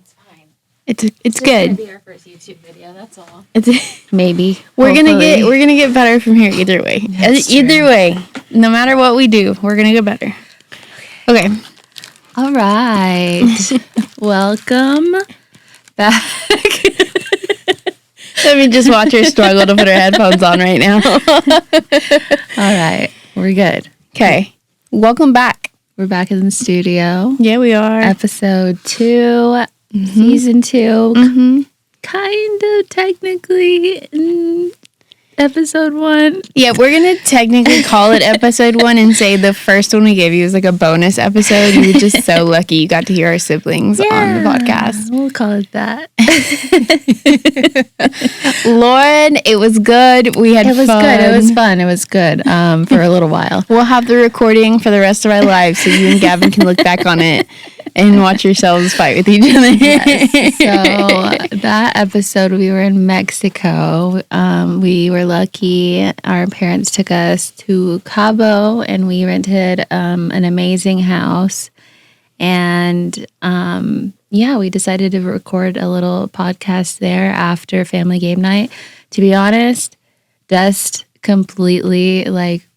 It's fine. It's It's good. Gonna be our first YouTube video. That's all. Maybe. We're gonna get better from here either way. Either way, no matter what we do, we're gonna get better. Okay. All right. Welcome back. Let me just watch her struggle to put her headphones on right now. All right. We're good. Okay. Welcome back. We're back in the studio. Yeah, we are. Episode 2, season 2. Kind of technically episode 1. Yeah, we're going to technically call it episode 1 and say the first one we gave you was like a bonus episode. You were just so lucky you got to hear our siblings on the podcast. We'll call it that. Lauren, it was good. We had fun. It was good. It was fun. It was good for a little while. We'll have the recording for the rest of our lives so you and Gavin can look back on it and watch yourselves fight with each other. Yes. So that episode, we were in Mexico. We were lucky. Our parents took us to Cabo, and we rented an amazing house. And we decided to record a little podcast there after family game night. To be honest, Dust completely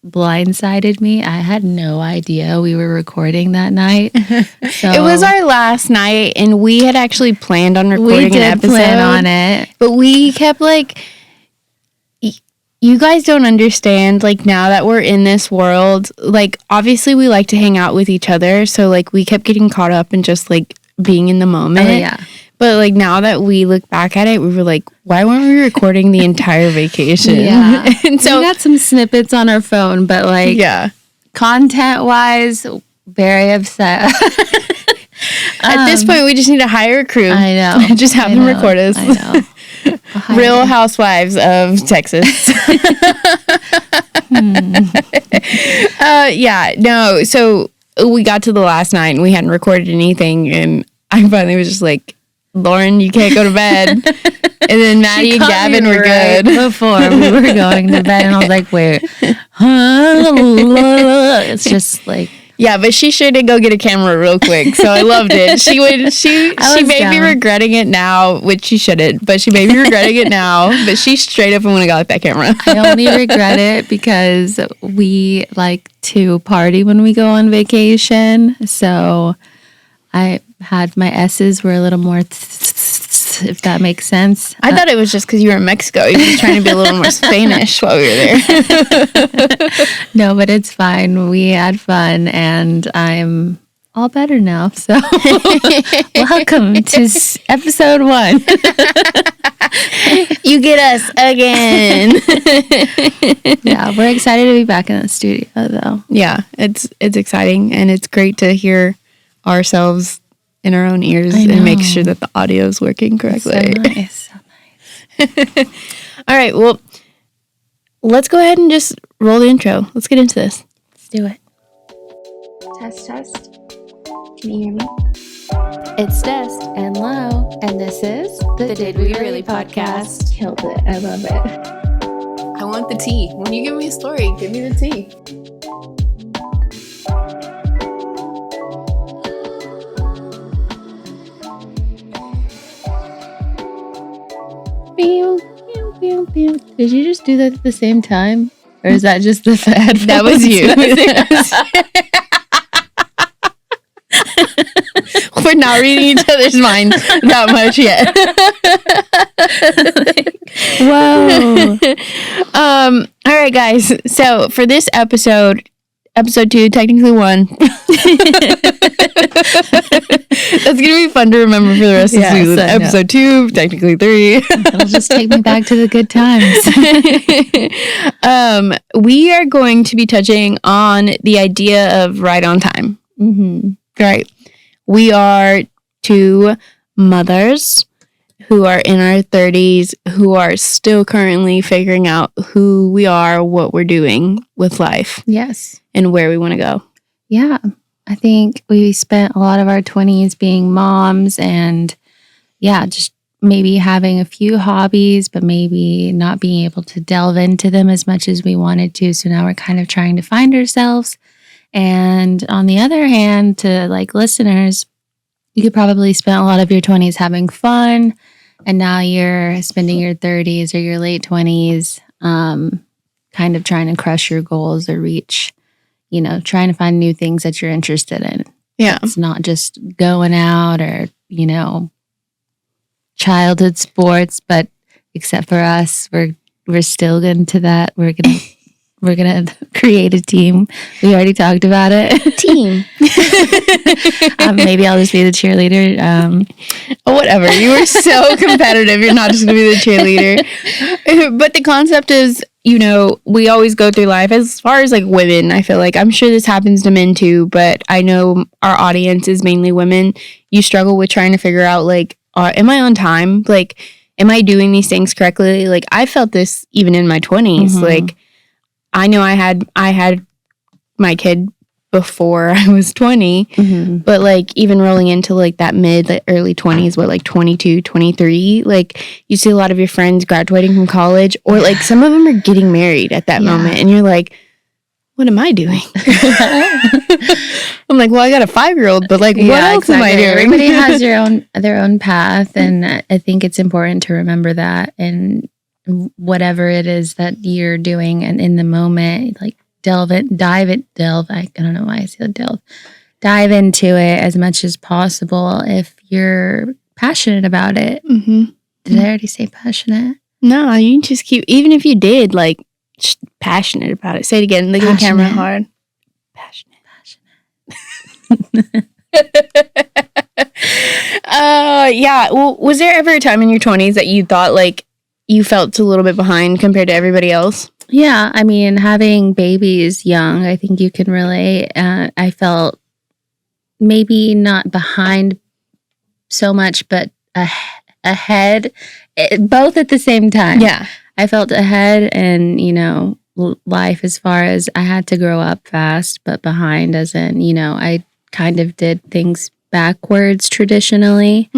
blindsided me. I had no idea we were recording that night. So it was our last night, and we had actually planned on recording an episode. Plan on it, but we kept you guys don't understand, now that we're in this world, obviously we like to hang out with each other, so we kept getting caught up in just being in the moment. Oh, yeah. But now that we look back at it, we were like, why weren't we recording the entire vacation? Yeah. And so we got some snippets on our phone, but content wise, very upset. At this point, we just need to hire a crew. I know. Just have them record us. I know. Real Housewives of Texas. So we got to the last night and we hadn't recorded anything, and I finally was just like, Lauren, you can't go to bed. And then Maddie and Gavin were good. Before we were going to bed, and I was like, wait. It's just yeah, but she sure did go get a camera real quick, so I loved it. She made me regretting it now, which she shouldn't, but she made me regretting it now. But she straight up went and got that camera. I only regret it because we like to party when we go on vacation, so I had my S's were a little more, if that makes sense. I thought it was just because you were in Mexico. You were just trying to be a little more Spanish while we were there. No, but it's fine. We had fun, and I'm all better now. So welcome to episode 1. You get us again. Yeah, we're excited to be back in the studio, though. Yeah, it's exciting, and it's great to hear ourselves in our own ears and make sure that the audio is working correctly. So nice. All right, well, let's go ahead and just roll the intro. Let's get into this. Let's do it. Test. Can you hear me? It's Dest and Lo, and this is the Did We Really podcast. Killed it. I love it. I want the tea. When you give me a story, give me the tea. Did you just do that at the same time? Or is that just the headphones? That was you. We're not reading each other's minds that much yet. Whoa. All right, guys. So for this episode 2, technically 1. That's going to be fun to remember for the rest of the season. Episode 2, technically 3. It'll just take me back to the good times. We are going to be touching on the idea of right on time. Mm-hmm. Right. We are 2 mothers who are in our 30s, who are still currently figuring out who we are, what we're doing with life. Yes. And where we want to go. Yeah. I think we spent a lot of our 20s being moms and, just maybe having a few hobbies, but maybe not being able to delve into them as much as we wanted to. So now we're kind of trying to find ourselves. And on the other hand, to listeners, You could probably spend a lot of your 20s having fun, and now you're spending your 30s or your late 20s kind of trying to crush your goals or reach, trying to find new things that you're interested in. Yeah. It's not just going out or, childhood sports, but except for us, we're still into that. We're gonna create a team. We already talked about it. Team. Maybe I'll just be the cheerleader. Whatever. You were so competitive. You're not just gonna be the cheerleader. But the concept is, we always go through life as far as like women. I feel like I'm sure this happens to men too, but I know our audience is mainly women. You struggle with trying to figure out like, am I on time? Like, am I doing these things correctly? Like, I felt this even in my 20s. Like, I know I had my kid before I was 20, but like even rolling into like that early 20s, like 22, 23, like you see a lot of your friends graduating from college, or like some of them are getting married at that moment, and you're like, what am I doing? I'm like, well, I got a 5-year-old, but like, what else am I doing? Everybody has their own path, and I think it's important to remember that, and whatever it is that you're doing, and in the moment, like dive. I don't know why I said delve. Dive into it as much as possible if you're passionate about it. Did I already say passionate? No, you just keep. Even if you did, like passionate about it. Say it again. Look at the camera hard. Passionate. Yeah. Well, was there ever a time in your 20s that you thought like you felt a little bit behind compared to everybody else? Yeah, I mean, having babies young, I think you can relate. I felt maybe not behind so much, but ahead, both at the same time. Yeah. I felt ahead and, life as far as I had to grow up fast, but behind as in, I kind of did things backwards traditionally,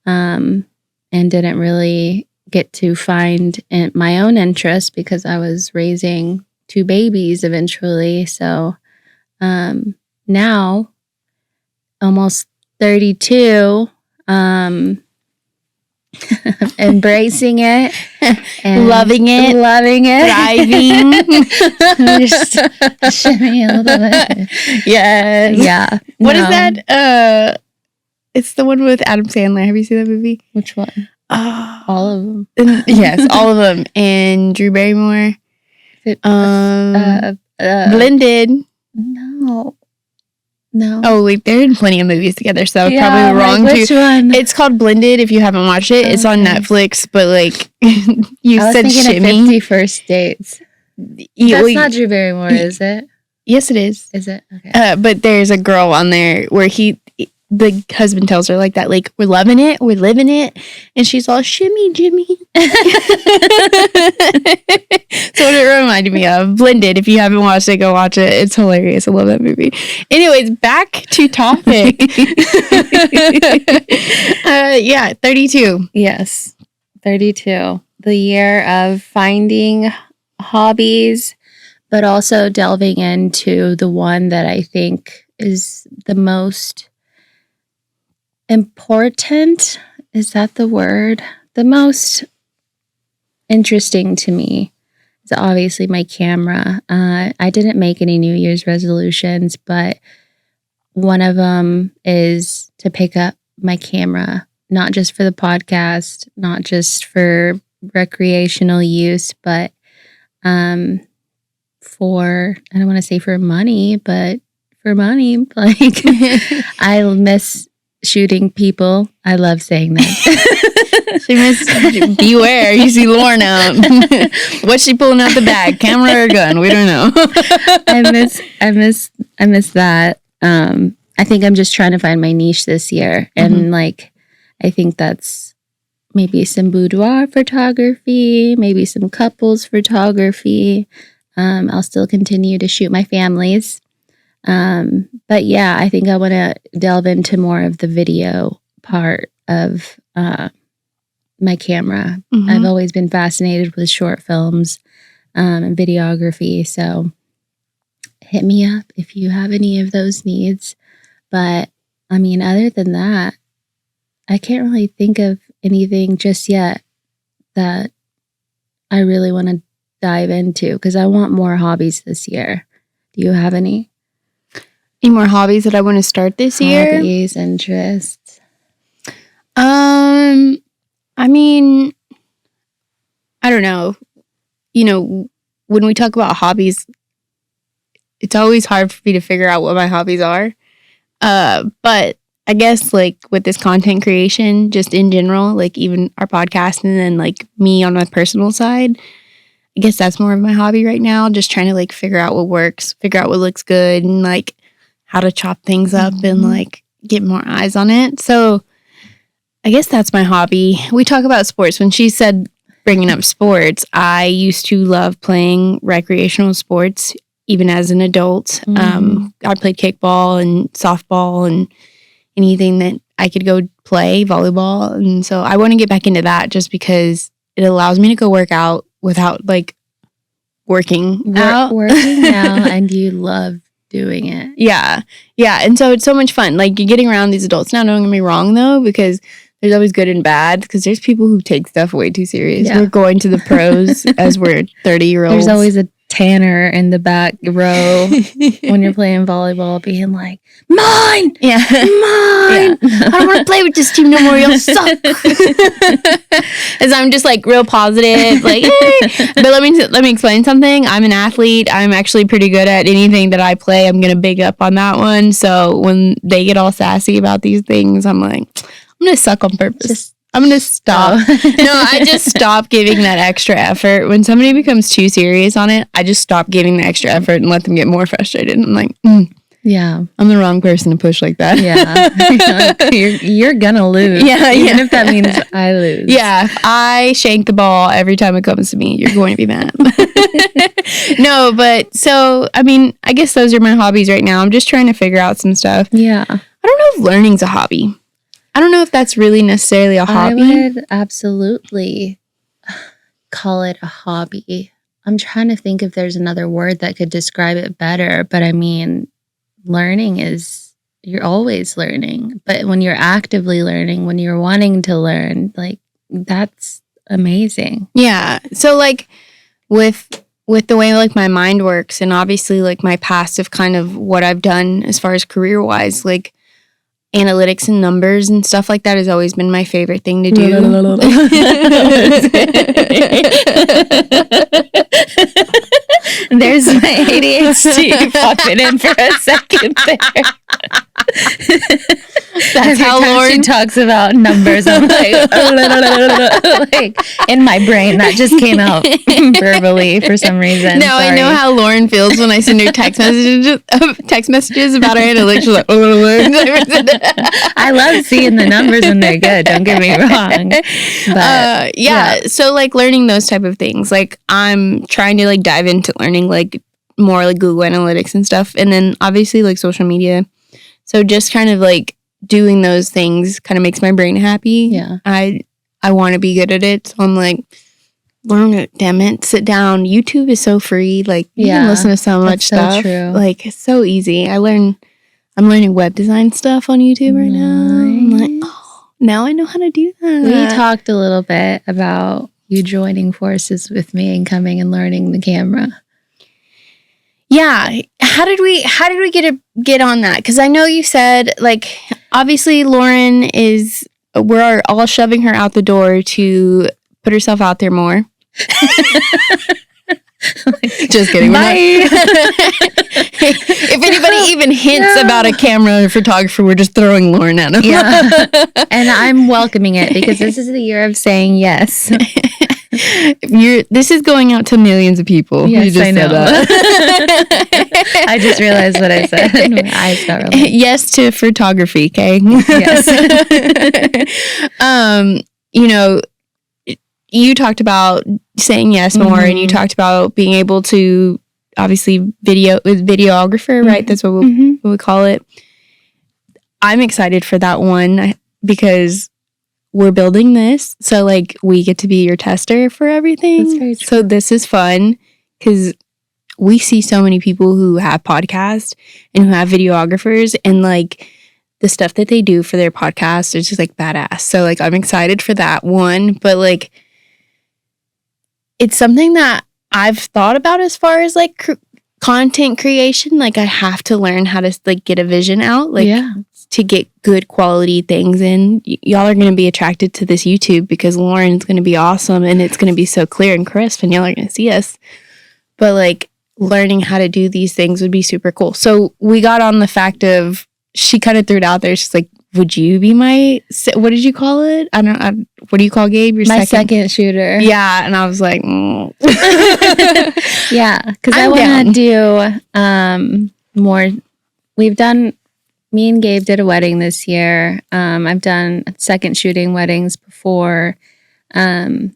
and didn't really get to find my own interest because I was raising 2 babies eventually. So now, almost 32, embracing it, and loving it, thriving, just shimmy a little bit. Yes. Yeah. What is that? It's the one with Adam Sandler. Have you seen that movie? Which one? All of them. Yes, all of them. And Drew Barrymore. Blended. No. Oh, wait, they're in plenty of movies together, so probably wrong which too. One? It's called Blended. If you haven't watched it, it's on Netflix. But like you I was said, thinking shimmy. of 50 First Dates. That's not Drew Barrymore, is it? Yes, it is. Is it? Okay. But there's a girl on there where the husband tells her like that, like, we're loving it, we're living it, and she's all shimmy Jimmy. That's what it reminded me of. Blended. If you haven't watched it, go watch it. It's hilarious. I love that movie. Anyways, back to topic. Yeah, 32. Yes, 32. The year of finding hobbies, but also delving into the one that I think is the most important. Is that the word? The most interesting to me is obviously my camera. I didn't make any New Year's resolutions, but one of them is to pick up my camera, not just for the podcast, not just for recreational use, but for, I don't want to say for money, but for money. Like, I miss shooting people. I love saying that. She missed. Beware, you see Lauren out. What's she pulling out the bag? Camera or gun? We don't know. I miss that. I think I'm just trying to find my niche this year, and like, I think that's maybe some boudoir photography, maybe some couples photography. I'll still continue to shoot my families. But yeah, I think I want to delve into more of the video part of my camera. I've always been fascinated with short films and videography. So hit me up if you have any of those needs. But I mean, other than that, I can't really think of anything just yet that I really want to dive into because I want more hobbies this year. Do you have any? Any more hobbies that I want to start this year? Hobbies, interests. I mean, I don't know. When we talk about hobbies, it's always hard for me to figure out what my hobbies are. But I guess like with this content creation, just in general, like even our podcast and then like me on my personal side, I guess that's more of my hobby right now. Just trying to like figure out what works, figure out what looks good and like how to chop things up and like get more eyes on it. So I guess that's my hobby. We talk about sports. When she said bringing up sports, I used to love playing recreational sports even as an adult. I played kickball and softball and anything that I could go play, volleyball. And so I want to get back into that just because it allows me to go work out without like working out. Working out and you love doing it. Yeah. Yeah. And so it's so much fun. Like you're getting around these adults. Now, don't get me wrong though, because there's always good and bad because there's people who take stuff way too serious. Yeah. We're going to the pros as we're 30-year-olds. There's always a Tanner in the back row when you're playing volleyball being like, mine! Yeah. Mine! Yeah. I don't want to play with this team no more. You'll suck. As I'm just like real positive, like, hey. But let me explain something. I'm an athlete. I'm actually pretty good at anything that I play. I'm gonna big up on that one. So when they get all sassy about these things, I'm like, I'm gonna suck on purpose. I'm gonna stop. No, I just stop giving that extra effort. When somebody becomes too serious on it, I just stop giving the extra effort and let them get more frustrated. I'm like, yeah, I'm the wrong person to push like that. Yeah, you're gonna lose. Yeah, even if that means I lose. Yeah, if I shank the ball every time it comes to me, you're going to be mad. No, but so I mean, I guess those are my hobbies right now. I'm just trying to figure out some stuff. Yeah, I don't know if learning's a hobby. I don't know if that's really necessarily a hobby. I would absolutely call it a hobby. I'm trying to think if there's another word that could describe it better, but I mean, learning is, you're always learning. But when you're actively learning, when you're wanting to learn, like, that's amazing. Yeah. So like with the way like my mind works and obviously like my past of kind of what I've done as far as career-wise, like analytics and numbers and stuff like that has always been my favorite thing to do. There's my ADHD popping in for a second there. That's how Lauren talks about numbers. I'm like, like in my brain, that just came out verbally for some reason. No, Sorry. I know how Lauren feels when I send her text messages about her analytics. She's like, I love seeing the numbers when they're good. Don't get me wrong. But yeah. So like learning those type of things, like I'm trying to like dive into learning like more like Google Analytics and stuff, and then obviously like social media. So just kind of like doing those things kind of makes my brain happy. Yeah. I want to be good at it. So I'm like, learn it, damn it. Sit down. YouTube is so free. Like you can listen to so much stuff. True. Like it's so easy. I'm learning web design stuff on YouTube right now. I'm like, oh, now I know how to do that. We talked a little bit about you joining forces with me and coming and learning the camera. Yeah. How did we get on that? Because I know you said like obviously we're all shoving her out the door to put herself out there more. Just kidding. Bye. If anybody even hints about a camera or photographer, we're just throwing Lauren at them. Yeah. And I'm welcoming it because this is the year of saying yes. This is going out to millions of people. Yes, you just I know. said that. I just realized what I said. My eyes got really. Yes to photography, okay? Yes. You talked about saying yes more, and you talked about being able to obviously videographer, right? That's what we call it. I'm excited for that one because we're building this, so like we get to be your tester for everything. That's very true. So this is fun because we see so many people who have podcasts and who have videographers, and like the stuff that they do for their podcast is just like badass. So like I'm excited for that one, but like it's something that I've thought about as far as like content creation. Like I have to learn how to like get a vision out, like to get good quality things in. Y'all are going to be attracted to this YouTube because Lauren's going to be awesome and it's going to be so clear and crisp and y'all are going to see us. But like learning how to do these things would be super cool. So we got on the fact of, she kind of threw it out there. She's like, would you be my, what did you call it? I don't know. What do you call Gabe? Your my second shooter. Yeah. And I was like, yeah. Because I want to do more. Me and Gabe did a wedding this year. I've done second shooting weddings before. And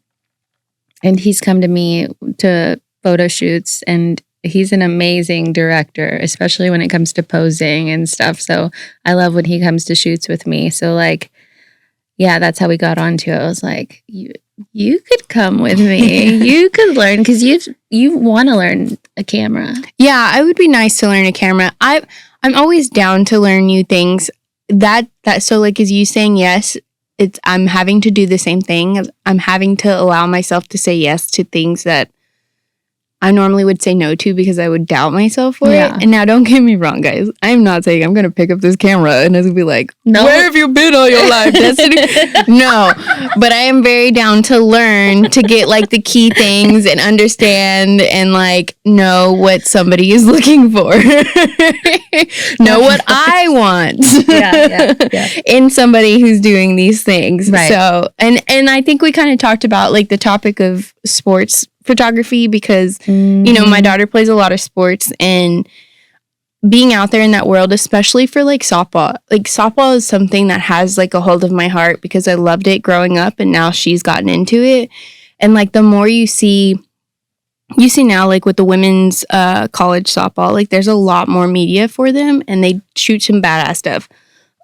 he's come to me to photo shoots, and he's an amazing director, especially when it comes to posing and stuff. So I love when he comes to shoots with me. So like, yeah, that's how we got onto it. I was like, you could come with me. You could learn because you want to learn a camera. Yeah, it would be nice to learn a camera. I'm always down to learn new things. That so like as you saying yes, I'm having to do the same thing. I'm having to allow myself to say yes to things that I normally would say no to because I would doubt myself for it. And now don't get me wrong, guys. I'm not saying I'm going to pick up this camera and it's going to be like, no. Where have you been all your life? No, but I am very down to learn to get like the key things and understand and like know what somebody is looking for. Know what I want in somebody who's doing these things. Right. So, and I think we kind of talked about like the topic of sports photography because, you know, my daughter plays a lot of sports, and being out there in that world, especially for like softball is something that has like a hold of my heart because I loved it growing up and now she's gotten into it. And like the more you see now like with the women's college softball, like there's a lot more media for them and they shoot some badass stuff.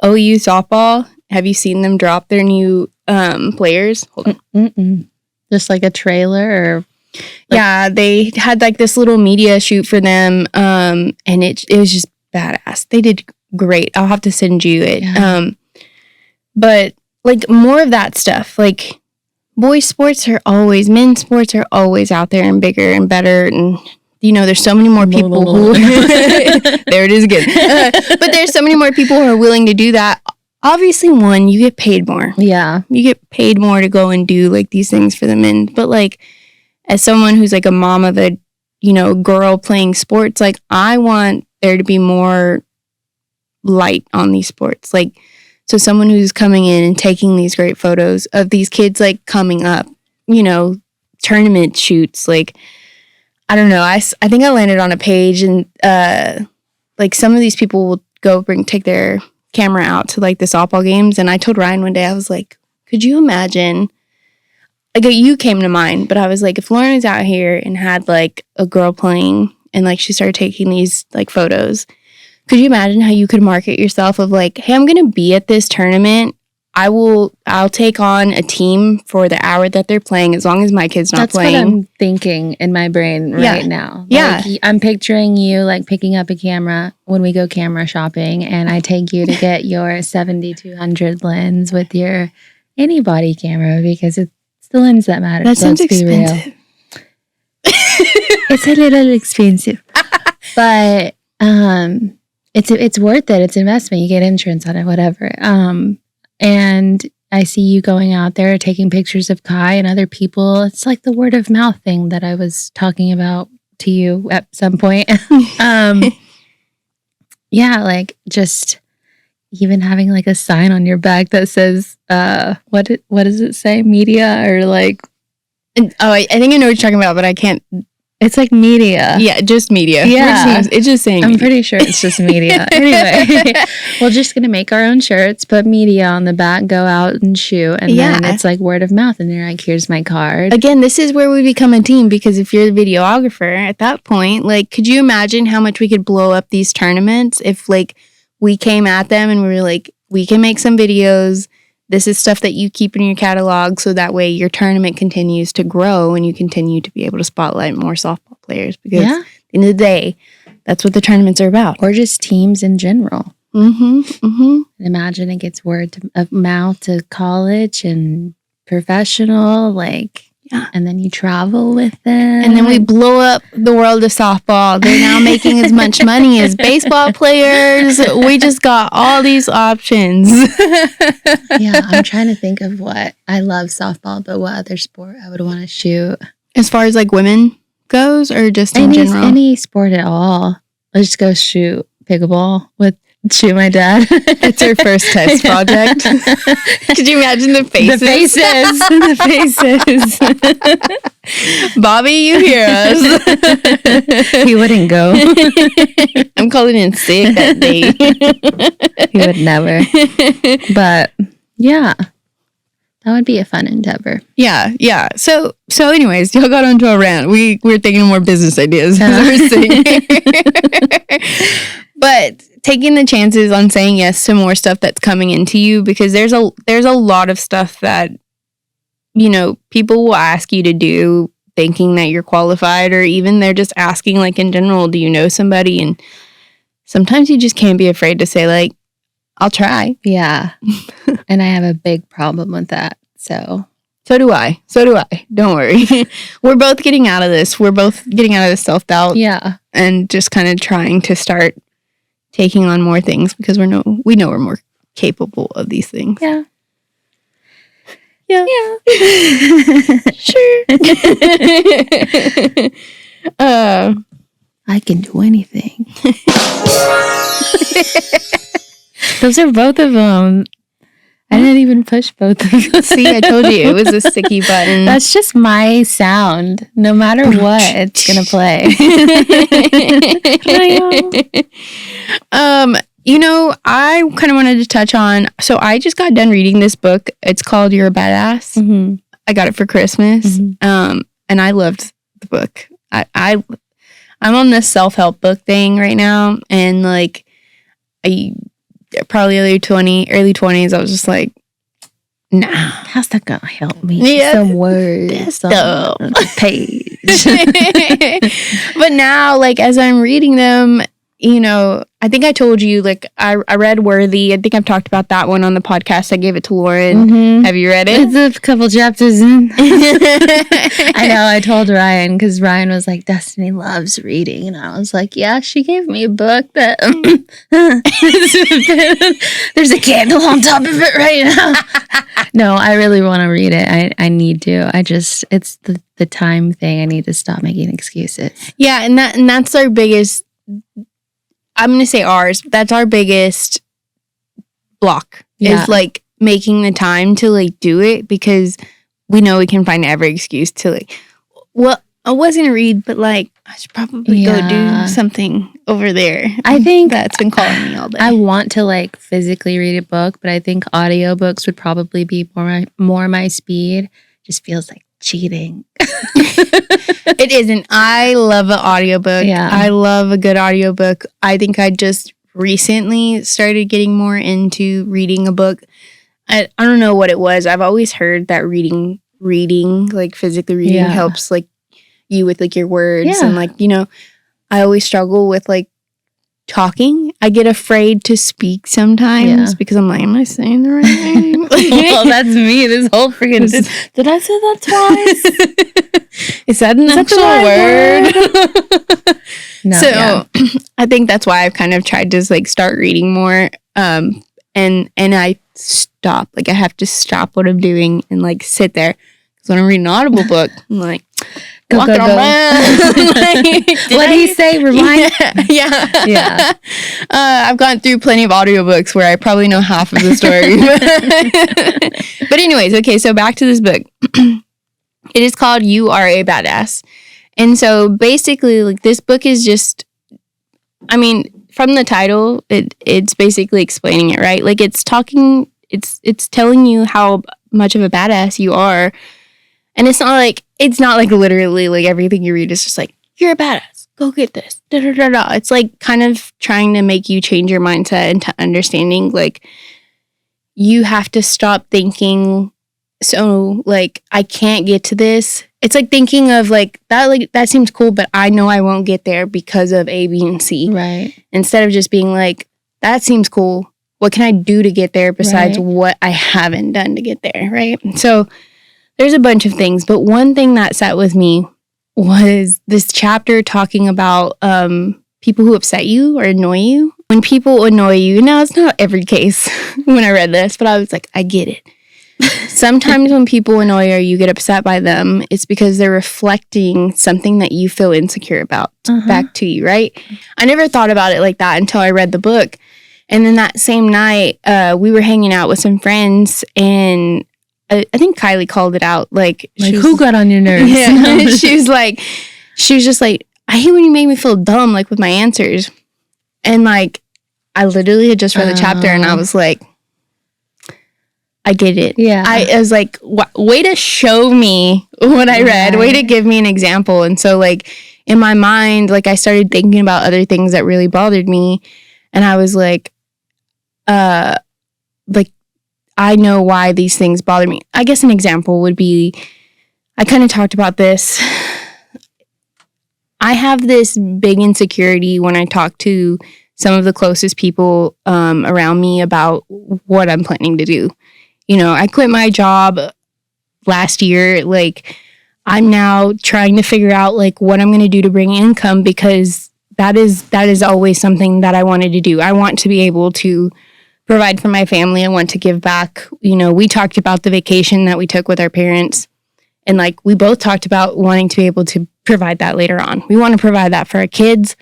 OU softball, have you seen them drop their new players? Hold on. Just like a trailer or... Yeah, they had like this little media shoot for them, and it was just badass. They did great. I'll have to send you it. Yeah. But like more of that stuff. Like men's sports are always out there and bigger and better, and you know there's so many more people who there it is again. But there's so many more people who are willing to do that. Obviously, one, you get paid more. Yeah, you get paid more to go and do like these things for the men, but like. As someone who's like a mom of a, you know, girl playing sports, like I want there to be more light on these sports. Like, so someone who's coming in and taking these great photos of these kids like coming up, you know, tournament shoots. Like, I don't know. I think I landed on a page and like some of these people will take their camera out to like the softball games. And I told Ryan one day, I was like, could you imagine? Like you came to mind, but I was like, if Lauren is out here and had like a girl playing and like she started taking these like photos, could you imagine how you could market yourself of like, hey, I'm going to be at this tournament. I'll take on a team for the hour that they're playing as long as my kid's not playing. That's what I'm thinking in my brain right now. Yeah. Like, I'm picturing you like picking up a camera when we go camera shopping and I take you to get your 7200 lens with your any body camera because it's the lens that matters. That sounds expensive. It's a little expensive, but it's worth it. It's investment. You get insurance on it, whatever. And I see you going out there taking pictures of Kai and other people. It's like the word of mouth thing that I was talking about to you at some point. Yeah, like just even having like a sign on your back that says, what does it say? Media or like... I think I know what you're talking about, but I can't... It's like media. Yeah, just media. Yeah. It's just saying I'm media. pretty sure it's just media. Anyway, we're just going to make our own shirts, put media on the back, go out and shoot. And then it's like word of mouth. And they're like, here's my card. Again, this is where we become a team because if you're the videographer at that point, like, could you imagine how much we could blow up these tournaments if like we came at them and we were like, we can make some videos. This is stuff that you keep in your catalog so that way your tournament continues to grow and you continue to be able to spotlight more softball players because at the end of the day, that's what the tournaments are about. Or just teams in general. Imagine it gets word of mouth to college and professional, like, and then you travel with them. And then we blow up the world of softball. They're now making as much money as baseball players. We just got all these options. Yeah, I'm trying to think of what I love softball, but what other sport I would want to shoot. As far as like women goes, or just in general? Any sport at all. Let's just go shoot pickleball with shoot my dad. It's our first test project. Could you imagine the faces? The faces. Bobby, you hear us. He wouldn't go. I'm calling in sick that day. He would never. But yeah, that would be a fun endeavor. Yeah. So anyways, y'all got onto a rant. We're thinking of more business ideas as we're sitting here. But taking the chances on saying yes to more stuff that's coming into you, because there's a lot of stuff that, you know, people will ask you to do thinking that you're qualified, or even they're just asking, like, in general, do you know somebody? And sometimes you just can't be afraid to say, like, I'll try. Yeah. And I have a big problem with that. So do I. Don't worry. We're both getting out of this. We're both getting out of this self-doubt. Yeah. And just kind of trying to start taking on more things, because we know we're more capable of these things. Yeah. Sure. I can do anything. Those are both of them. I didn't even push both of them. See, I told you it was a sticky button. That's just my sound. No matter what, it's gonna play. You know, I kind of wanted to touch on. So I just got done reading this book. It's called "You're a Badass." Mm-hmm. I got it for Christmas, Mm-hmm. and I loved the book. I'm on this self-help book thing right now, and like probably early 20s, I was just like, nah. How's that gonna help me? Yeah, some words on the page. But now, like, as I'm reading them, you know, I think I told you, like, I read Worthy. I think I've talked about that one on the podcast. I gave it to Lauren. Mm-hmm. Have you read it? It's a couple chapters in. I know. I told Ryan, because Ryan was like, Destiny loves reading. And I was like, yeah, she gave me a book that there's a candle on top of it right now. No, I really want to read it. I need to. It's the time thing. I need to stop making excuses. Yeah, and that's our biggest, I'm going to say ours, but that's our biggest block, is like making the time to like do it, because we know we can find every excuse to like, well, I was going to read, but like, I should probably go do something over there. I think that's been calling me all day. I want to like physically read a book, but I think audiobooks would probably be more my speed. Just feels like cheating. It isn't. I love an audiobook. Yeah. I love a good audiobook. I think I just recently started getting more into reading a book. I don't know what it was. I've always heard that reading, like physically reading helps like you with like your words and like, you know, I always struggle with like talking. I get afraid to speak sometimes because I'm like, am I saying the right name? Well, that's me. This whole freaking did I say that twice? Is that an actual word? No, so I think that's why I've kind of tried to like start reading more. And I stop. Like I have to stop what I'm doing and like sit there. Because when I'm reading an Audible book, I'm like, walking around. Like, what did he say? Remind? Yeah. I've gone through plenty of audiobooks where I probably know half of the story. But anyways, okay, so back to this book. It is called You Are a Badass. And so basically, like, this book is just, I mean, from the title, it's basically explaining it, right? Like, it's telling you how much of a badass you are. And it's not like literally like everything you read is just like, you're a badass, go get this, da da da da. It's like kind of trying to make you change your mindset into understanding, like, you have to stop thinking, so like, I can't get to this. It's like thinking of like that seems cool, but I know I won't get there because of A, B, and C. Right. Instead of just being like, that seems cool. What can I do to get there besides Right. what I haven't done to get there, right? So there's a bunch of things, but one thing that sat with me was this chapter talking about people who upset you or annoy you. When people annoy you, now it's not every case when I read this, but I was like, I get it. Sometimes when people annoy you or you get upset by them, it's because they're reflecting something that you feel insecure about back to you, right? I never thought about it like that until I read the book. And then that same night, we were hanging out with some friends, and I think Kylie called it out. Like who got on your nerves? Yeah, she was just like, I hate when you make me feel dumb, like with my answers. And like, I literally had just read the chapter, and I was like, I get it. Yeah. I was like, way to show me what I read, way to give me an example. And so like in my mind, like I started thinking about other things that really bothered me. And I was like I know why these things bother me. I guess an example would be, I kind of talked about this. I have this big insecurity when I talk to some of the closest people around me about what I'm planning to do. You know, I quit my job last year. Like, I'm now trying to figure out like what I'm going to do to bring income, because that is always something that I wanted to do. I want to be able to provide for my family. I want to give back. You know, we talked about the vacation that we took with our parents, and like we both talked about wanting to be able to provide that later on. We want to provide that for our kids.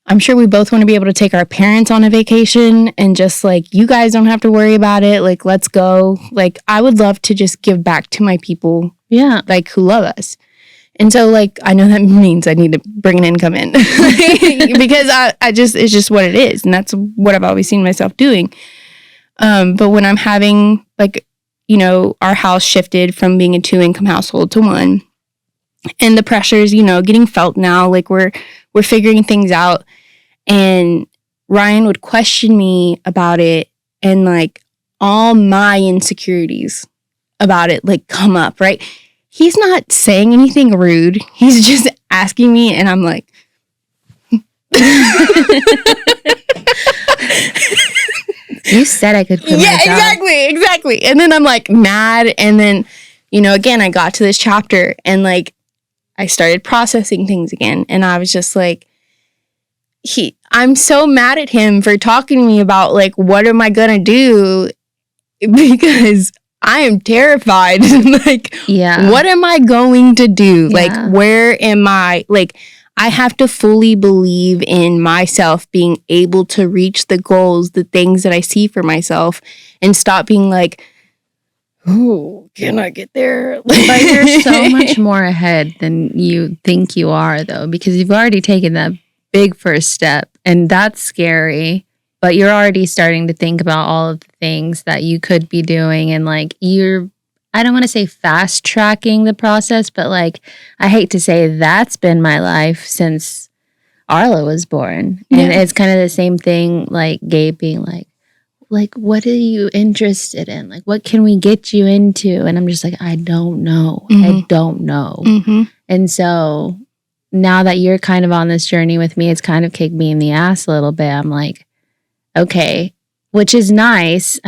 I'm sure we both want to be able to take our parents on a vacation and just like, you guys don't have to worry about it. Like, let's go. Like, I would love to just give back to my people, like who love us. And so like, I know that means I need to bring an income in because it's just what it is. And that's what I've always seen myself doing. But when I'm having like, you know, our house shifted from being a 2-income household to 1, and the pressures, you know, getting felt now, like we're figuring things out. And Ryan would question me about it, and like all my insecurities about it like come up, right? He's not saying anything rude. He's just asking me, and I'm like, you said I could quit my job. Exactly. And then I'm like mad. And then, you know, again, I got to this chapter, and like I started processing things again. And I was just like, I'm so mad at him for talking to me about like, what am I going to do? Because I am terrified. Like, what am I going to do? Yeah. Like, where am I? Like, I have to fully believe in myself being able to reach the goals, the things that I see for myself, and stop being like, oh, can I get there? But you're so much more ahead than you think you are, though, because you've already taken that big first step, and that's scary. But you're already starting to think about all of the things that you could be doing, and like I don't want to say fast tracking the process, but like I hate to say that's been my life since Arla was born. And it's kind of the same thing, like Gabe being like, what are you interested in? Like, what can we get you into? And I'm just like, I don't know. I don't know. And so now that you're kind of on this journey with me, it's kind of kicked me in the ass a little bit. I'm like, okay, which is nice.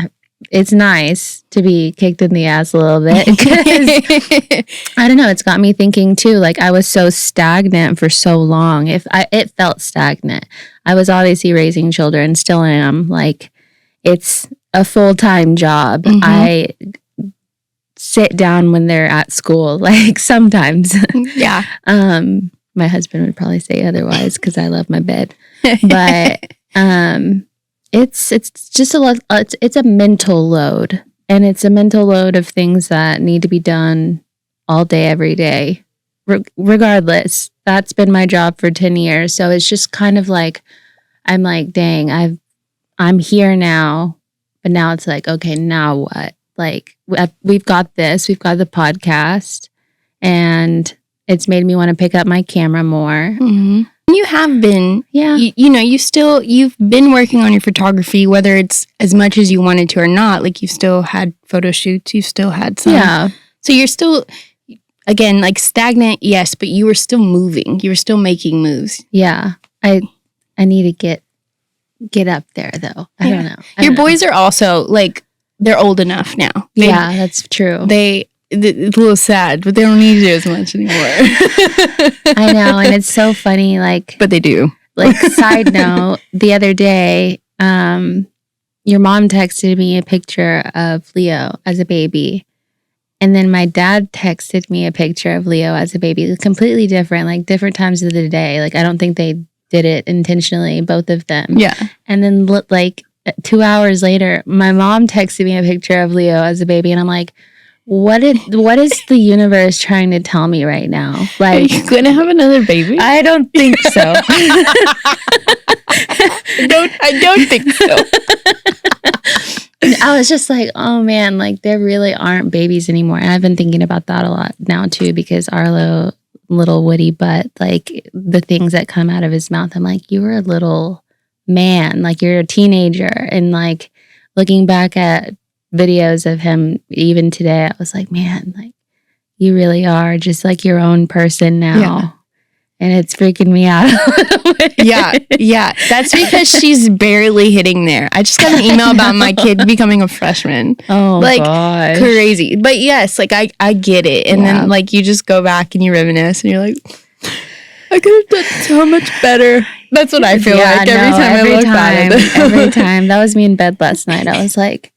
It's nice to be kicked in the ass a little bit, because I don't know, it's got me thinking too. Like, I was so stagnant for so long. It felt stagnant. I was obviously raising children, still am. Like, it's a full-time job. I sit down when they're at school, like sometimes. Yeah. My husband would probably say otherwise because I love my bed. But it's just a lot. It's a mental load, and it's a mental load of things that need to be done all day, every day. Regardless, that's been my job for 10 years. So it's just kind of like, I'm like, dang, I'm here now, but now it's like, okay, now what? Like, we've got this, we've got the podcast, and it's made me want to pick up my camera more. You have been, you know, you've been working on your photography, whether it's as much as you wanted to or not. Like, you've still had photo shoots, you've still had some. Yeah. So you're still, again, like stagnant, yes, but you were still moving. You were still making moves. Yeah. I need to get get up there though. I don't know. Your boys are also like, they're old enough now. Yeah, that's true. It's a little sad, but they don't need to do as much anymore. I know, and it's so funny. Like, but they do. Like, side note, the other day, your mom texted me a picture of Leo as a baby, and then my dad texted me a picture of Leo as a baby, completely different, like different times of the day. Like, I don't think they did it intentionally, both of them. Yeah, and then like 2 hours later, my mom texted me a picture of Leo as a baby, and I'm like, what is the universe trying to tell me right now? Like, are you gonna have another baby? I don't think so. I don't think so. I was just like, oh man, like there really aren't babies anymore. And I've been thinking about that a lot now too, because Arlo, little Woody butt, like the things that come out of his mouth, I'm like, you were a little man, like you're a teenager. And like looking back at videos of him even today, I was like, man, like you really are just like your own person now. Yeah. And it's freaking me out a little bit. Yeah. That's because she's barely hitting there. I just got an email about my kid becoming a freshman. Oh, like gosh. crazy. But yes, like I get it. And then like you just go back and you reminisce and you're like, I could have done so much better. That's what I feel like every time I look at it. Every time. That was me in bed last night. I was like,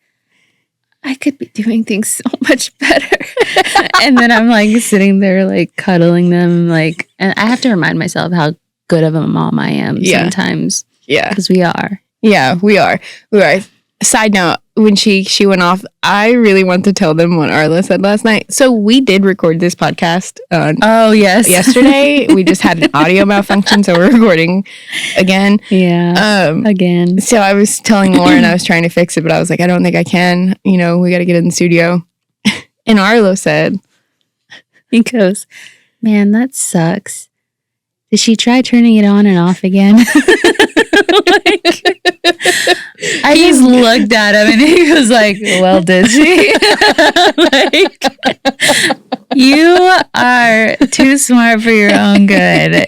I could be doing things so much better. And then I'm like sitting there like cuddling them, like, and I have to remind myself how good of a mom I am sometimes. Yeah. Because we are. Yeah, we are. Side note, when she went off, I really want to tell them what Arla said last night. So we did record this podcast yesterday. We just had an audio malfunction, so we're recording again. Yeah. Again. So I was telling Lauren I was trying to fix it, but I was like, I don't think I can. You know, we got to get in the studio. And Arlo said, he goes, man, that sucks. Did she try turning it on and off again? I just looked at him and he was like, well, did she? Like, you are too smart for your own good.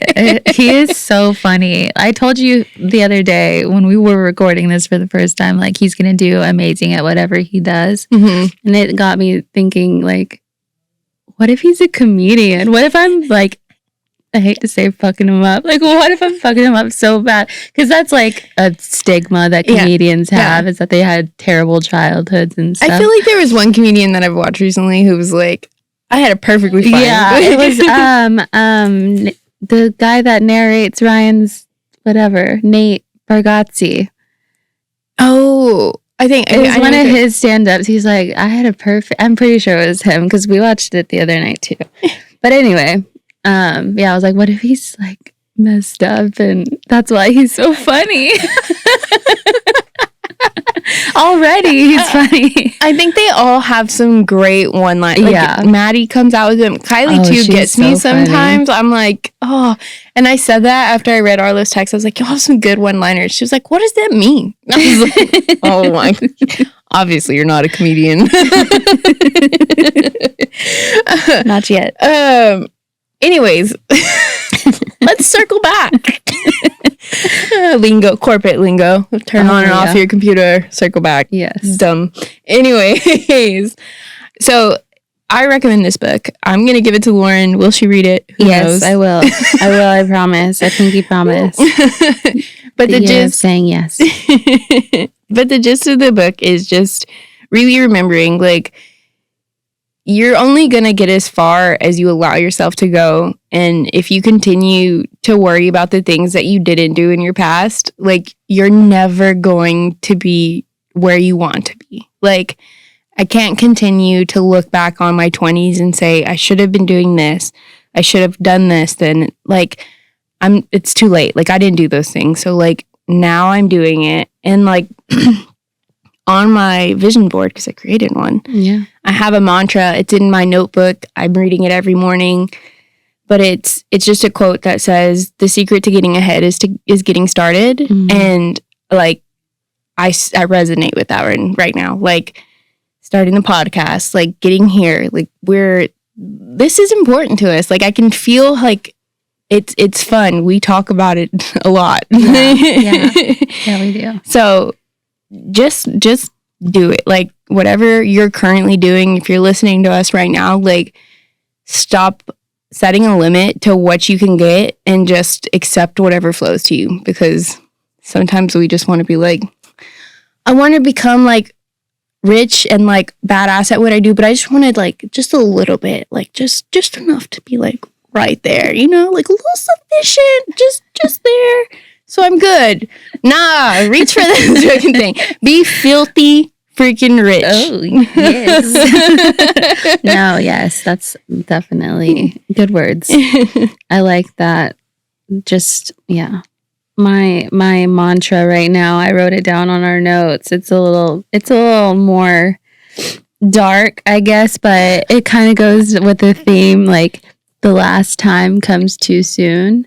He is so funny. I told you the other day when we were recording this for the first time, like he's going to do amazing at whatever he does. Mm-hmm. And it got me thinking, like, what if he's a comedian? What if I'm like, I hate to say fucking him up. Like, what if I'm fucking him up so bad? Because that's like a stigma that comedians have, is that they had terrible childhoods and stuff. I feel like there was one comedian that I've watched recently who was like, I had a perfectly fine. Yeah, it was the guy that narrates Ryan's whatever, Nate Bargatze. Oh, I think it was one of his stand-ups. He's like, I had a perfect. I'm pretty sure it was him because we watched it the other night too. But anyway. I was like, what if he's like messed up and that's why he's so funny? Already he's funny. I think they all have some great one-line. Like, Maddie comes out with them. Kylie too gets me sometimes. Funny. I'm like, oh. And I said that after I read Arlo's text. I was like, you have some good one-liners. She was like, what does that mean? I was like, oh my. Obviously, you're not a comedian. Not yet. Anyways, let's circle back. Corporate lingo. Turn on and off your computer. Circle back. Yes. Dumb. Anyways, so I recommend this book. I'm going to give it to Lauren. Will she read it? Who knows? I will. I promise. I pinky promise. But the gist saying yes. But the gist of the book is just really remembering, like, you're only going to get as far as you allow yourself to go. And if you continue to worry about the things that you didn't do in your past, like, you're never going to be where you want to be. Like, I can't continue to look back on my 20s and say, I should have been doing this. I should have done this. Then, like, it's too late. Like, I didn't do those things. So, like, now I'm doing it. And, like, on my vision board, because I created one, I have a mantra. It's in my notebook. I'm reading it every morning. But it's just a quote that says, the secret to getting ahead is getting started. Mm-hmm. And, like, I resonate with that right now. Like, starting the podcast, like, getting here, like, this is important to us. Like, I can feel, like, it's fun. We talk about it a lot. Yeah, we do. So just do it. Like whatever you're currently doing, if you're listening to us right now, like stop setting a limit to what you can get and just accept whatever flows to you, because sometimes we just want to be like, I want to become like rich and like badass at what I do, but I just wanted like just a little bit, like just enough to be like right there, you know, like a little sufficient, just there, so I'm good. Nah, reach for this freaking thing. Be filthy freaking rich. Oh, yes. No, yes, that's definitely good words. I like that. Just, yeah. My mantra right now, I wrote it down on our notes. It's a little more dark, I guess, but it kind of goes with the theme, like the last time comes too soon.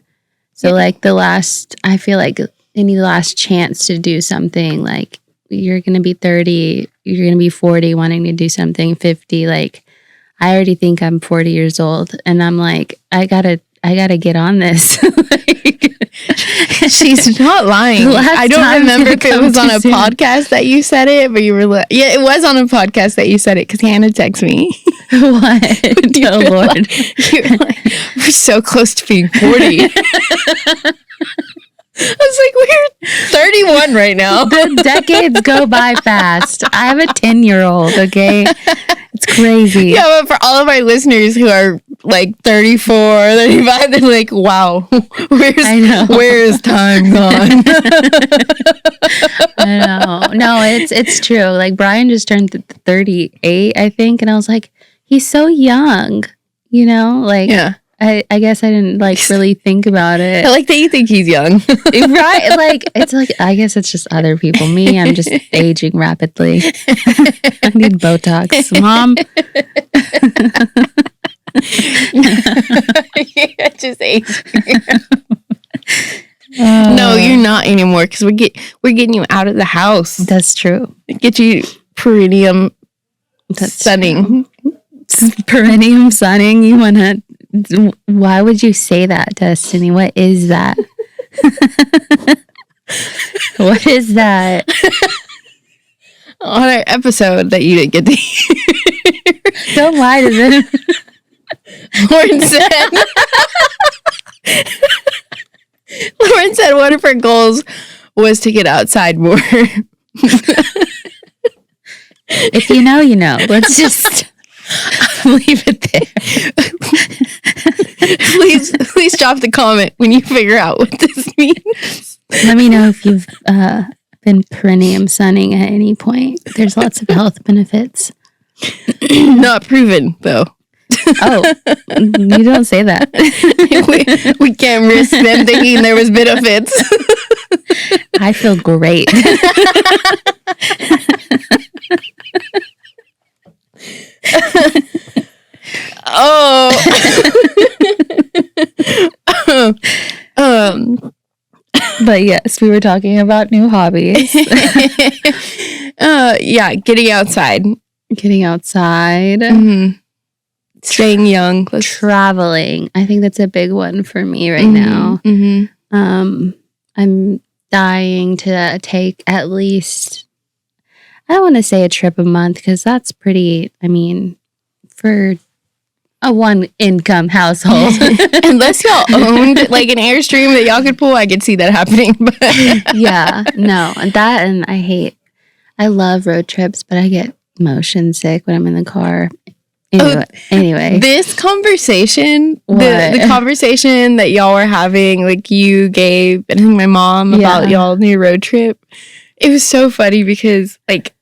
So like I feel like any last chance to do something, like you're going to be 30, you're going to be 40 wanting to do something, 50, like I already think I'm 40 years old and I'm like, I gotta get on this. Like, she's not lying. I don't remember if it was on a podcast that you said it, but you were like, yeah, it was on a podcast that you said it, because Hannah texted me. What? Oh, Lord. You're like, we're so close to being 40. I was like, we're 31 right now. The decades go by fast. I have a 10-year-old, okay? It's crazy. Yeah, but for all of our listeners who are like 34, 35, they're like, wow, where's time gone? I know. No, it's true. Like Brian just turned 38, I think, and I was like, he's so young, you know? Like, yeah. I guess I didn't like really think about it. I like that you think he's young. Right? Like, it's like, I guess it's just other people. Me, I'm just aging rapidly. I need Botox. Mom. You're just aging. No, you're not anymore, because we're getting you out of the house. That's true. Get you perineum sunning. Perineum sunning? You want to... Why would you say that, Destiny? What is that? What is that? On our episode that you didn't get to hear. Don't lie to them. Lauren said one of her goals was to get outside more. If you know, you know. Let's just leave it there. Please drop the comment when you figure out what this means. Let me know if you've been perineum sunning at any point. There's lots of health benefits. Not proven, though. Oh, you don't say that. we can't risk them thinking there was benefits. I feel great. But yes, we were talking about new hobbies. Yeah, getting outside. Mm-hmm. Staying young. Traveling. I think that's a big one for me right now. Mm-hmm. I'm dying to take at least, I don't want to say a trip a month, because that's pretty, I mean, for a one income household. Unless y'all owned like an Airstream that y'all could pull, I could see that happening. But yeah, no, that, and I love road trips, but I get motion sick when I'm in the car. Anyway. This conversation, the conversation that y'all were having, like you, Gabe, and my mom about y'all new road trip, it was so funny because like,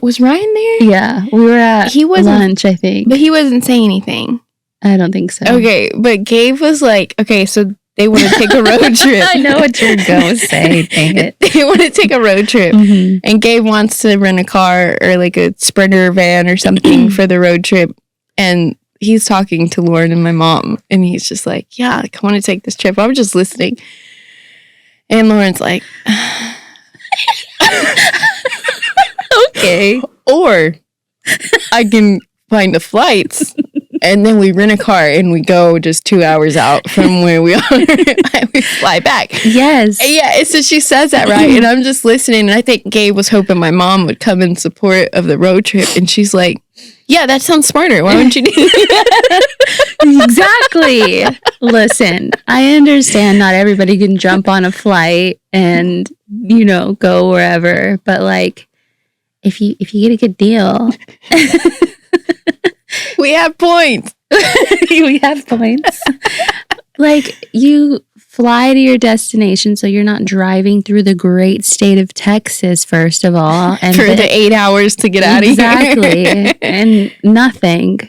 was Ryan there? Yeah, we were at lunch, I think. But he wasn't saying anything. I don't think so. Okay, but Gabe was like, okay, so they want to take a road trip. I know what you're going to say, dang it. They want to take a road trip. Mm-hmm. And Gabe wants to rent a car or like a Sprinter van or something for the road trip. And he's talking to Lauren and my mom. And he's just like, yeah, like, I want to take this trip. I'm just listening. And Lauren's like... Okay. Or I can find the flights And then we rent a car and we go just 2 hours out from where we are. And we fly back. Yes. And yeah, so she says that, right? And I'm just listening. And I think Gabe was hoping my mom would come in support of the road trip. And she's like, yeah, that sounds smarter. Why wouldn't you do that? Exactly. Listen, I understand not everybody can jump on a flight and, go wherever. But like, if you get a good deal, We have points. we have points. Like, you fly to your destination, so you're not driving through the great state of Texas, first of all. And For the 8 hours to get out of here. Exactly. And nothing.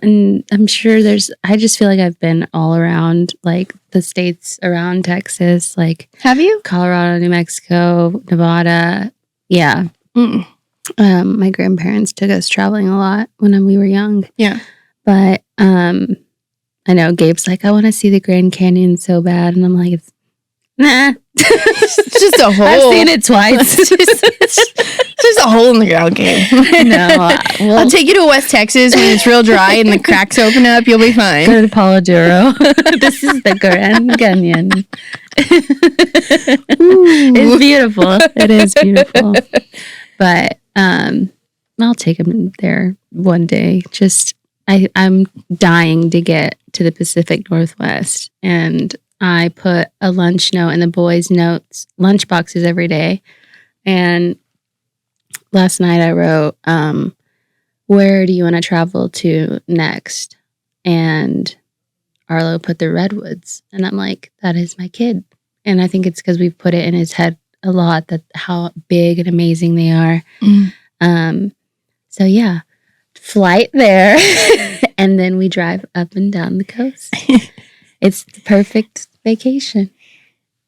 And I'm sure I just feel like I've been all around, like, the states around Texas, like Have you? Colorado, New Mexico, Nevada. Yeah. Mm. My grandparents took us traveling a lot when we were young. Yeah. But I know Gabe's like, I want to see the Grand Canyon so bad. And I'm like, nah. It's just a hole. I've seen it twice. It's just a hole in the ground, Gabe. No. I'll take you to West Texas when it's real dry and the cracks open up. You'll be fine. Go to Palo Duro. This is the Grand Canyon. It's beautiful. It is beautiful. But I'll take him there one day. Just I'm dying to get to the Pacific Northwest, and I put a lunch note in the boys' lunch boxes every day. And last night I wrote, where do you want to travel to next? And Arlo put the Redwoods. And I'm like, that is my kid. And I think it's because we've put it in his head a lot that how big and amazing they are. So yeah, flight there. And then we drive up and down the coast. It's the perfect vacation.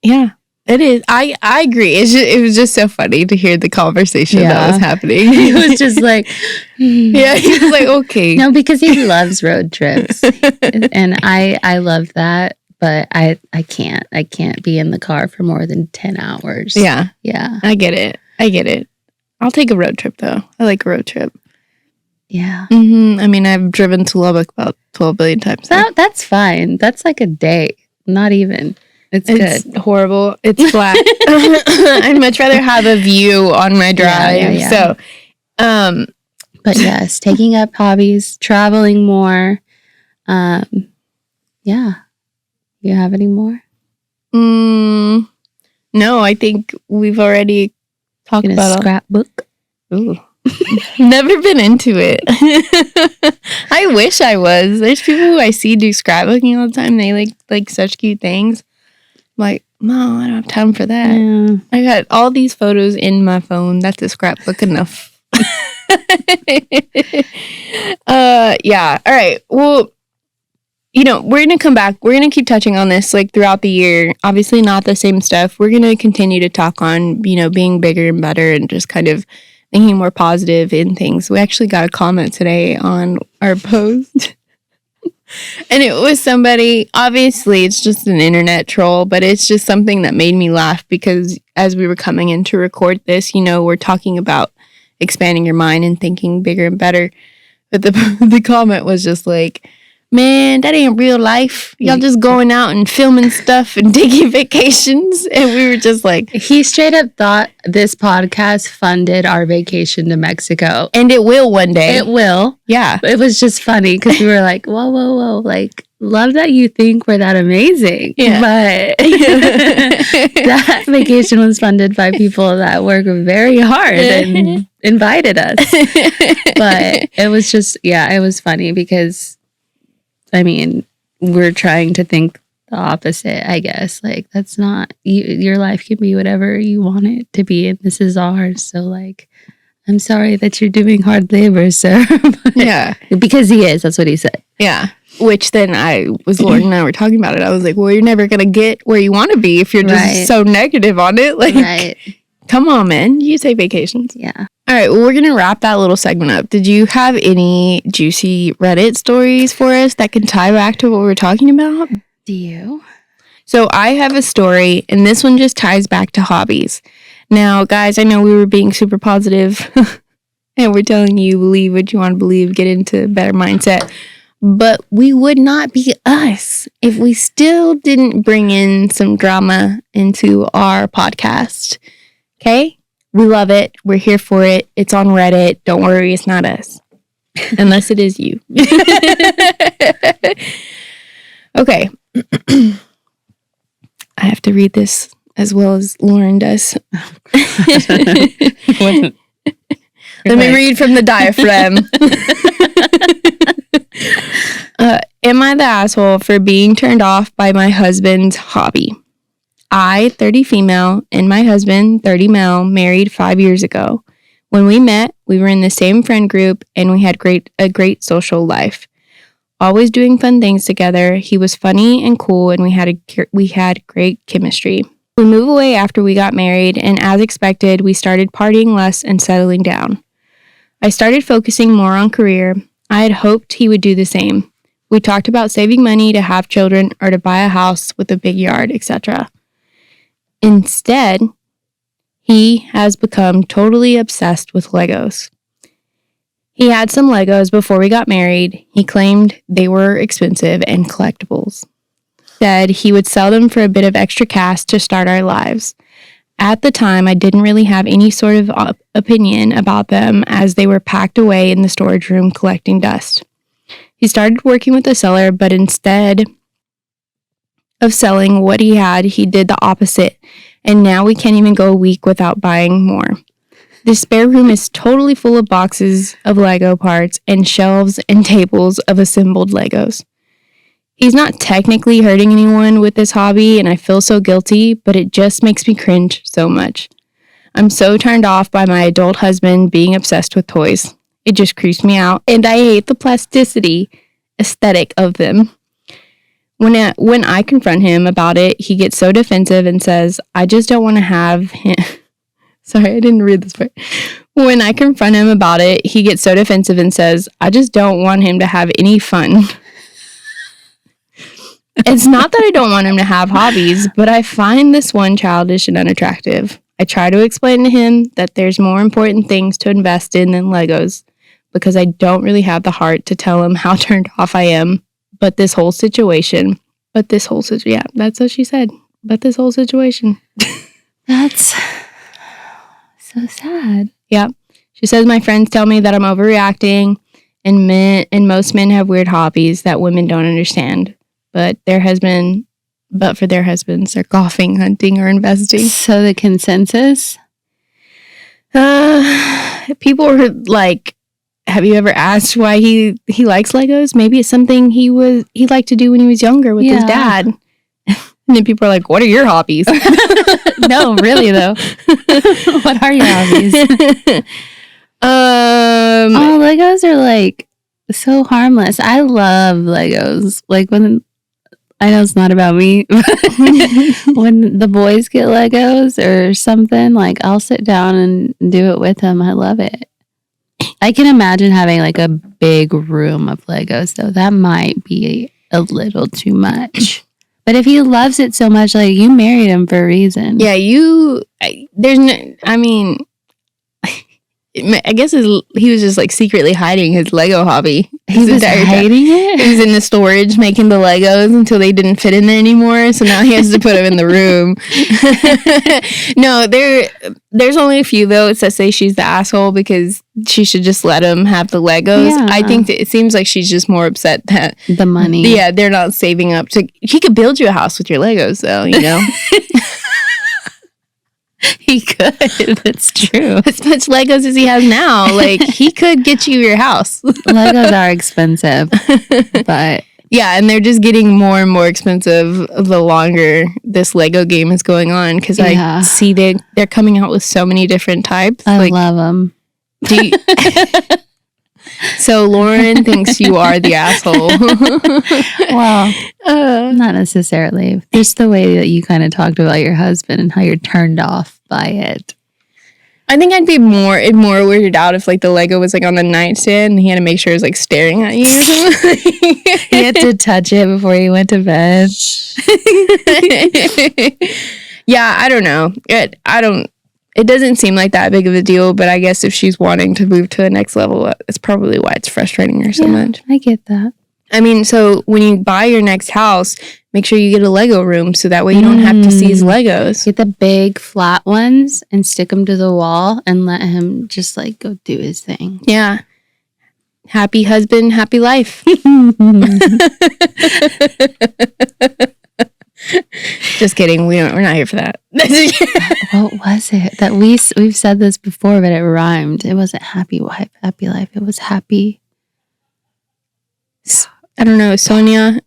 Yeah, it is. I agree. It was just so funny to hear the conversation that was happening. He was just like, yeah, he was like, okay. No, because he loves road trips. And I love that. But I can't be in the car for more than 10 hours. Yeah. Yeah. I get it. I'll take a road trip, though. I like a road trip. Yeah. I mean, I've driven to Lubbock about 12 billion times. That's fine. That's like a day. Not even. It's good. Horrible. It's flat. I'd much rather have a view on my drive. Yeah. So, but yes, taking up hobbies, traveling more. Yeah. You have any more? no, I think we've already talked In a about scrapbook. Ooh. Never been into it. I wish I was. There's people who I see do scrapbooking all the time. They like such cute things. I'm like, Mom, I don't have time for that. Yeah. I got all these photos in my phone. That's a scrapbook enough. Yeah. All right. Well, we're going to come back. We're going to keep touching on this like throughout the year. Obviously not the same stuff. We're going to continue to talk on, being bigger and better and just kind of thinking more positive in things. We actually got a comment today on our post. And it was somebody, obviously it's just an internet troll, but it's just something that made me laugh because as we were coming in to record this, we're talking about expanding your mind and thinking bigger and better. But the comment was just like, man, that ain't real life. Y'all just going out and filming stuff and taking vacations. And we were just like... He straight up thought this podcast funded our vacation to Mexico. And it will one day. It will. Yeah. It was just funny because we were like, whoa. Like, love that you think we're that amazing. Yeah. But that vacation was funded by people that work very hard and invited us. But it was just, it was funny because... I mean, we're trying to think the opposite, I guess. Like, that's not, your life can be whatever you want it to be, and this is ours. So, like, I'm sorry that you're doing hard labor, sir. Yeah. Because he is, that's what he said. Yeah. Which then Lauren and I were talking about it. I was like, well, you're never going to get where you want to be if you're just so negative on it. Like, come on, man. You say vacations. Yeah. All right, well, we're going to wrap that little segment up. Did you have any juicy Reddit stories for us that can tie back to what we were talking about? Do you? So I have a story, and this one just ties back to hobbies. Now, guys, I know we were being super positive, and we're telling you believe what you want to believe, get into a better mindset. but we would not be us if we still didn't bring in some drama into our podcast. Okay? We love it. We're here for it. It's on Reddit. Don't worry, it's not us. Unless it is you. Okay. I have to read this as well as Lauren does. Let me read from the diaphragm. Am I the asshole for being turned off by my husband's hobby? I, 30 female, and my husband, 30 male, married 5 years ago. When we met, we were in the same friend group and we had a great social life. Always doing fun things together. He was funny and cool and we had great chemistry. We moved away after we got married and as expected, we started partying less and settling down. I started focusing more on career. I had hoped he would do the same. We talked about saving money to have children or to buy a house with a big yard, etc. Instead, he has become totally obsessed with Legos. He had some Legos before we got married. He claimed they were expensive and collectibles. Said he would sell them for a bit of extra cash to start our lives. At the time, I didn't really have any sort of opinion about them as they were packed away in the storage room collecting dust. He started working with the seller, but instead of selling what he had, he did the opposite, and now we can't even go a week without buying more. The spare room is totally full of boxes of Lego parts and shelves and tables of assembled Legos. He's not technically hurting anyone with this hobby, and I feel so guilty, but it just makes me cringe so much. I'm so turned off by my adult husband being obsessed with toys. It just creeps me out, and I hate the plasticity aesthetic of them. When I confront him about it, he gets so defensive and says, I just don't want to have him. Sorry, I didn't read this part. When I confront him about it, he gets so defensive and says, I just don't want him to have any fun. It's not that I don't want him to have hobbies, but I find this one childish and unattractive. I try to explain to him that there's more important things to invest in than Legos, because I don't really have the heart to tell him how turned off I am. But this whole situation, yeah, that's what she said. But this whole situation. That's so sad. Yeah. She says, my friends tell me that I'm overreacting and most men have weird hobbies that women don't understand. But for their husbands, they're golfing, hunting, or investing. So the consensus? People were like, have you ever asked why he likes Legos? Maybe it's something he liked to do when he was younger with his dad. And then people are like, what are your hobbies? No, really though. What are your hobbies? Legos are like so harmless. I love Legos. Like when I know it's not about me. When the boys get Legos or something, like I'll sit down and do it with them. I love it. I can imagine having like a big room of Legos though. That might be a little too much. But if he loves it so much, like you married him for a reason. Yeah, I guess he was just like secretly hiding his Lego hobby. He was hiding it? He was in the storage making the Legos until they didn't fit in there anymore. So now he has to put them in the room. No, there's only a few though that say she's the asshole because she should just let him have the Legos. Yeah. I think that it seems like she's just more upset that the money. Yeah, they're not saving up to. He could build you a house with your Legos though, you know. He could. That's true. As much Legos as he has now, like he could get you your house. Legos are expensive, but yeah, and they're just getting more and more expensive the longer this Lego game is going on because I see they're coming out with so many different types. I love them. So Lauren thinks you are the asshole. Well, not necessarily. Just the way that you kind of talked about your husband and how you're turned off by it. I think I'd be more weirded out if like the Lego was like on the nightstand and he had to make sure it was like staring at you or something. He had to touch it before he went to bed. Yeah, I don't know. It doesn't seem like that big of a deal, but I guess if she's wanting to move to the next level, it's probably why it's frustrating her so much. I get that. I mean, so when you buy your next house, make sure you get a Lego room so that way you don't have to see his Legos. Get the big flat ones and stick them to the wall and let him just like go do his thing. Yeah. Happy husband, happy life. Just kidding. We're not here for that. What was it that we've said this before, but it rhymed. It wasn't happy wife, happy life. It was happy. I don't know, Sonia.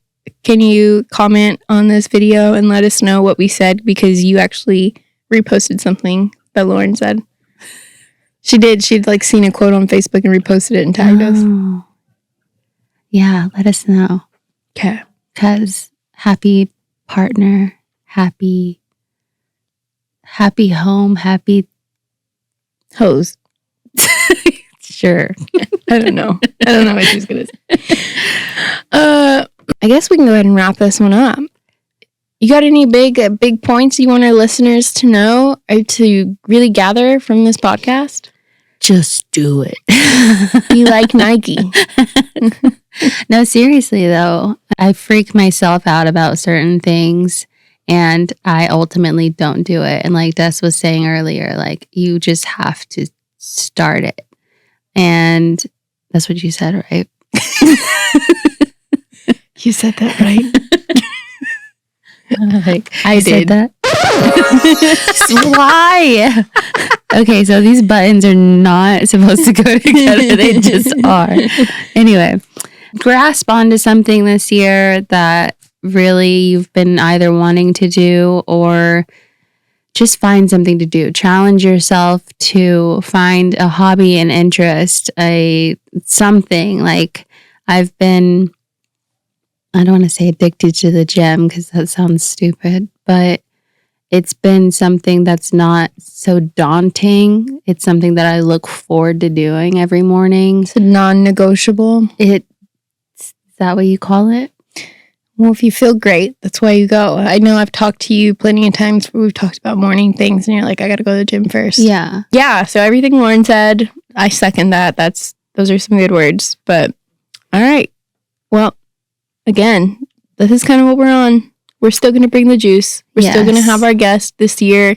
Can you comment on this video and let us know what we said, because you actually reposted something that Lauren said. She did. She'd like seen a quote on Facebook and reposted it and tagged us. Yeah, let us know. Okay. Because happy partner, happy home, happy hose. Sure. I don't know. I don't know what she's gonna say. I guess we can go ahead and wrap this one up. You got any big points you want our listeners to know or to really gather from this podcast? Just do it. Be like Nike. No, seriously though, I freak myself out about certain things and I ultimately don't do it. And like Des was saying earlier, like you just have to start it. And that's what you said, right? You said that right. Like I said did that. Why? Okay, so these buttons are not supposed to go together. They just are. Anyway, grasp onto something this year that really you've been either wanting to do or just find something to do. Challenge yourself to find a hobby and interest, something. Like I've been, I don't want to say addicted to the gym because that sounds stupid, but it's been something that's not so daunting. It's something that I look forward to doing every morning. It's a non-negotiable. Is that what you call it? Well, if you feel great, that's why you go. I know I've talked to you plenty of times where we've talked about morning things and you're like, I got to go to the gym first. Yeah. Yeah. So everything Lauren said, I second that. Those are some good words. But all right. Well, again, this is kind of what we're on. We're still going to bring the juice. We're still going to have our guests this year.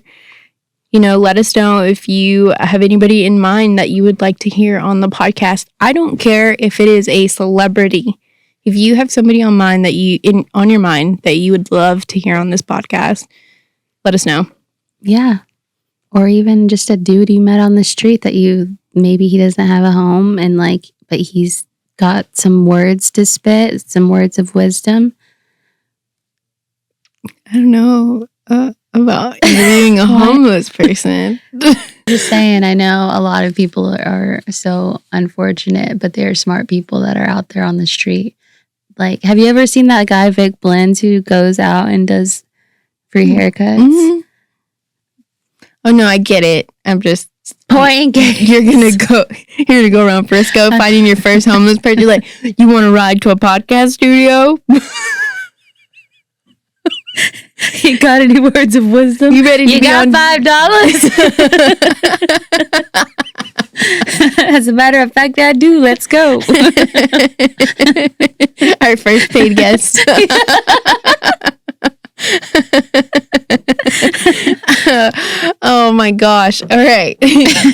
You know, let us know if you have anybody in mind that you would like to hear on the podcast. I don't care if it is a celebrity. If you have somebody on mind on your mind that you would love to hear on this podcast, let us know. Yeah. Or even just a dude you met on the street that maybe he doesn't have a home but he's got some words to spit, some words of wisdom. I don't know about interviewing a homeless person. Just saying, I know a lot of people are so unfortunate, but there are smart people that are out there on the street. Like, have you ever seen that guy, Vic Blends, who goes out and does free haircuts? Mm-hmm. Oh, no, I get it. I'm just pointing. You're gonna go around Frisco finding your first homeless person. You're like, you want to ride to a podcast studio? You got any words of wisdom? You ready to you be got on $5? As a matter of fact, I do. Let's go. Our first paid guest. Oh my gosh. All right.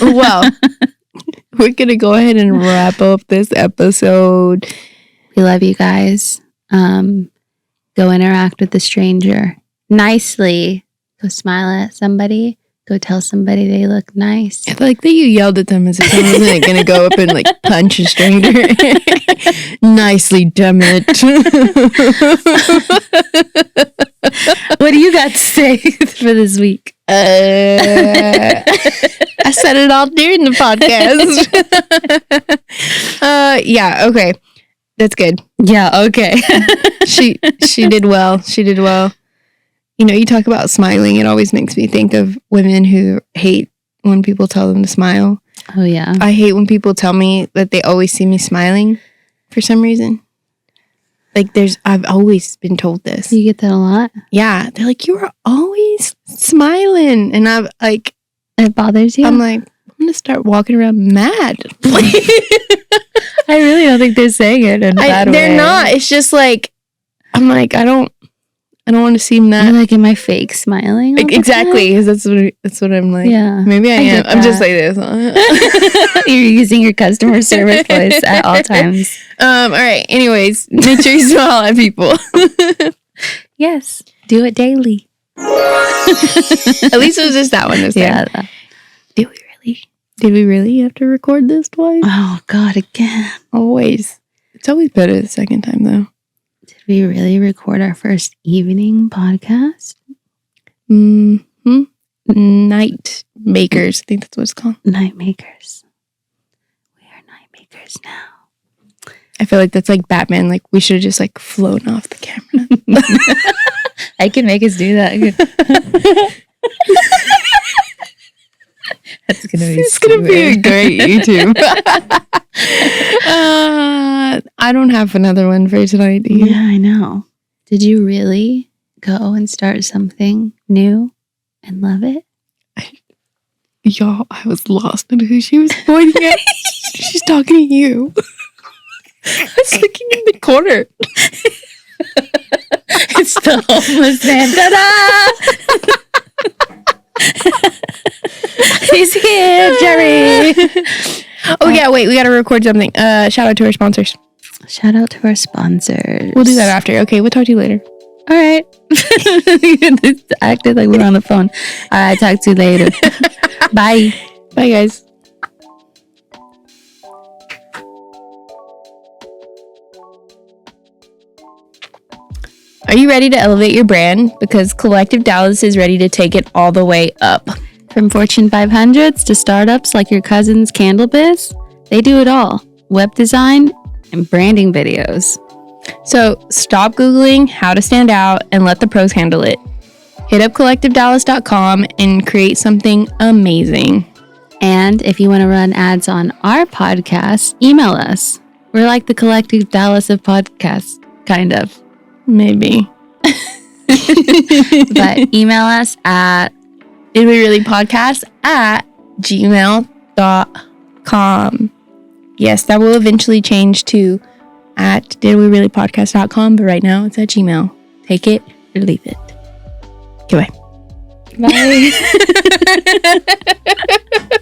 Well, we're going to go ahead and wrap up this episode. We love you guys. Go interact with a stranger nicely. Go smile at somebody. Go tell somebody they look nice. I like that you yelled at them as if I wasn't going to go up and like punch a stranger. Nicely, damn it. What do you got to say for this week? I said it all during the podcast. Yeah, okay. That's good. Yeah, okay. She did well. She did well. You know, you talk about smiling. It always makes me think of women who hate when people tell them to smile. Oh, yeah. I hate when people tell me that they always see me smiling for some reason. Like I've always been told this. You get that a lot? Yeah. They're like, you are always smiling. And I'm like, it bothers you? I'm like, gonna start walking around mad. I really don't think they're saying it in a bad way. They're not. It's just like I'm like I don't want to seem that. You're like, am I fake smiling? all the Exactly, because that's what I'm like. Yeah, maybe I am. get I'm just that. like this. time? You're using your customer service voice at all times. All right. Anyways, make sure you smile at people. Yes, do it daily. At least it was just that one this time. Yeah. Did we really have to record this twice? Oh God, again. Always. It's always better the second time though. Did we really record our first evening podcast? Night makers. I think that's what it's called. Night makers. We are night makers now. I feel like that's like Batman. Like we should have just like flown off the camera. I can make us do that. That's gonna be. It's gonna be a great YouTube. I don't have another one for tonight, do you? Yeah, I know. Did you really go and start something new and love it? Y'all, I was lost in who she was pointing at. She's talking to you. I was looking in the corner. It's the homeless man. Ta-da! He's here, Jerry. Oh yeah, wait, we gotta record something. Shout out to our sponsors. Shout out to our sponsors. We'll do that after. Okay, we'll talk to you later. All right. Acted like we were on the phone. All right, talk to you later. Bye. Bye guys. Are you ready to elevate your brand? Because Collective Dallas is ready to take it all the way up. From Fortune 500s to startups like your cousin's Candle Biz, they do it all. Web design and branding videos. So stop Googling how to stand out and let the pros handle it. Hit up collectivedallas.com and create something amazing. And if you want to run ads on our podcast, email us. We're like the Collective Dallas of podcasts, kind of. Maybe. But email us at Did We Really Podcast at gmail.com. Yes, that will eventually change to at didwereallypodcast.com, but right now it's at Gmail. Take it or leave it. Okay, bye. Bye.